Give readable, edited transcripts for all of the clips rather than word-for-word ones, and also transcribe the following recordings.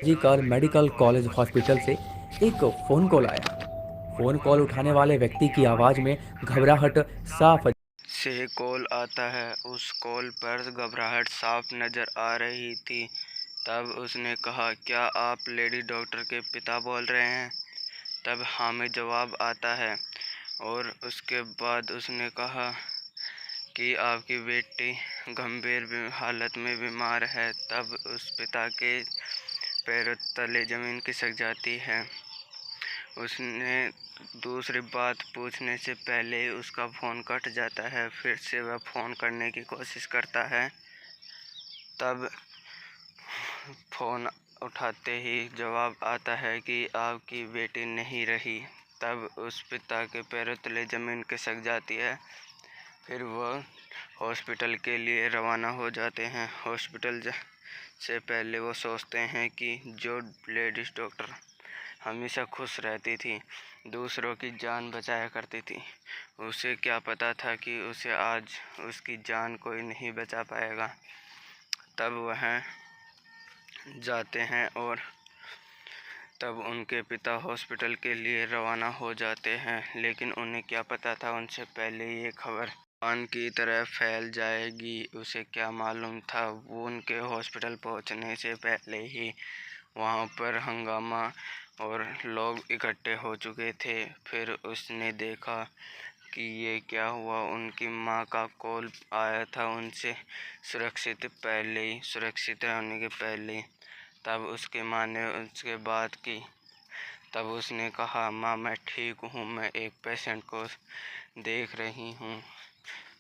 जी car medical college hospital से एक phone call आया। फोन कॉल उठाने वाले व्यक्ति की आवाज में घबराहट साफ से कॉल आता है। उस कॉल पर घबराहट साफ नजर आ रही थी। तब उसने कहा, क्या आप लेडी डॉक्टर के पिता बोल रहे हैं? तब हाँ में जवाब आता है और उसके बाद उसने कहा कि आपकी बेटी गंभीर हालत में बीमार है। तब उस पिता के पैरों तले जमीन खिसक जाती है। उसने दूसरी बात पूछने से पहले ही उसका फ़ोन कट जाता है। फिर से वह फ़ोन करने की कोशिश करता है। तब फ़ोन उठाते ही जवाब आता है कि आपकी बेटी नहीं रही। तब उस पिता के पैरों तले ज़मीन खिसक जाती है। फिर वह हॉस्पिटल के लिए रवाना हो जाते हैं। हॉस्पिटल से पहले वो सोचते हैं कि जो लेडीज़ डॉक्टर हमेशा खुश रहती थी, दूसरों की जान बचाया करती थी, उसे क्या पता था कि उसे आज उसकी जान कोई नहीं बचा पाएगा। तब वह जाते हैं और तब उनके पिता हॉस्पिटल के लिए रवाना हो जाते हैं। लेकिन उन्हें क्या पता था, उनसे पहले ये खबर तूफान की तरह फैल जाएगी। उसे क्या मालूम था, वो उनके हॉस्पिटल पहुंचने से पहले ही वहां पर हंगामा और लोग इकट्ठे हो चुके थे। फिर उसने देखा कि ये क्या हुआ। उनकी माँ का कॉल आया था उनसे सुरक्षित होने के पहले। तब उसकी माँ ने उसके बात की। तब उसने कहा, माँ मैं ठीक हूँ, मैं एक पेशेंट को देख रही हूँ।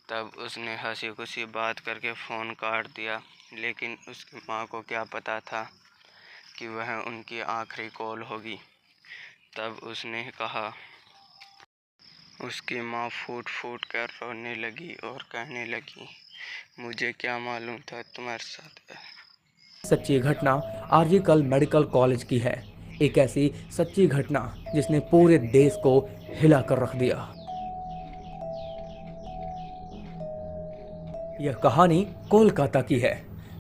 तब उसने हंसी खुशी बात करके फ़ोन काट दिया। लेकिन उसकी माँ को क्या पता था कि वह उनकी आखिरी कॉल होगी। तब उसने कहा, उसकी माँ फूट फूट कर रोने लगी और कहने लगी, मुझे क्या मालूम था तुम्हारे साथ है। सच्ची घटना आरजी कल मेडिकल कॉलेज की है। एक ऐसी सच्ची घटना जिसने पूरे देश को हिला कर रख दिया। यह कहानी कोलकाता की है,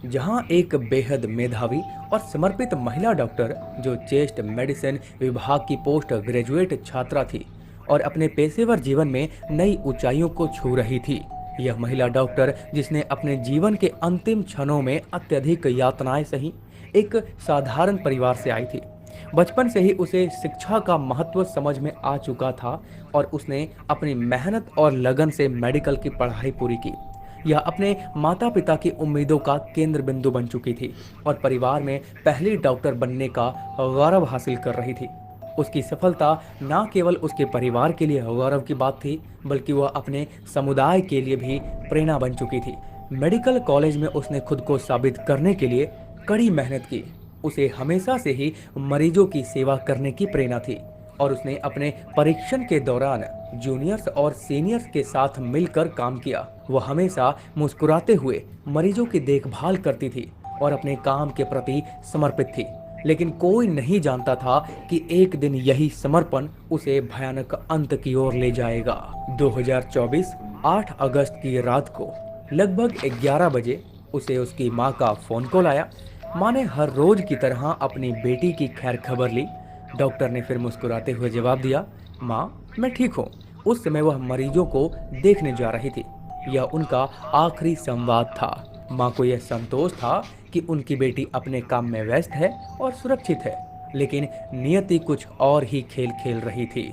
जहां एक बेहद मेधावी और समर्पित महिला डॉक्टर जो चेस्ट मेडिसिन विभाग की पोस्ट ग्रेजुएट छात्रा थी और अपने पेशेवर जीवन में नई ऊंचाइयों को छू रही थी। यह महिला डॉक्टर जिसने अपने जीवन के अंतिम क्षणों में अत्यधिक यातनाएं सही, एक साधारण परिवार से आई थी। बचपन से ही उसे शिक्षा का महत्व समझ में आ चुका था और उसने अपनी मेहनत और लगन से मेडिकल की पढ़ाई पूरी की। यह अपने माता पिता की उम्मीदों का केंद्र बिंदु बन चुकी थी और परिवार में पहली डॉक्टर बनने का गौरव हासिल कर रही थी। उसकी सफलता न केवल उसके परिवार के लिए गौरव की बात थी, बल्कि वह अपने समुदाय के लिए भी प्रेरणा बन चुकी थी। मेडिकल कॉलेज में उसने खुद को साबित करने के लिए कड़ी मेहनत की। उसे हमेशा से ही मरीजों की सेवा करने की प्रेरणा थी और उसने अपने परीक्षण के दौरान जूनियर्स और सीनियर्स के साथ मिलकर काम किया। वह हमेशा मुस्कुराते हुए मरीजों की देखभाल करती थी और अपने काम के प्रति समर्पित थी। लेकिन कोई नहीं जानता था कि एक दिन यही समर्पण उसे भयानक अंत की ओर ले जाएगा। 2024 8 अगस्त की रात को लगभग 11 बजे उसे उसकी माँ का फोन कॉल आया। माँ ने हर रोज की तरह अपनी बेटी की खैर खबर ली। डॉक्टर ने फिर मुस्कुराते हुए जवाब दिया, माँ मैं ठीक हूँ। उस समय वह मरीजों को देखने जा रही थी। यह उनका आखिरी संवाद था। माँ को यह संतोष था कि उनकी बेटी अपने काम में व्यस्त है और सुरक्षित है, लेकिन नियति कुछ और ही खेल खेल रही थी।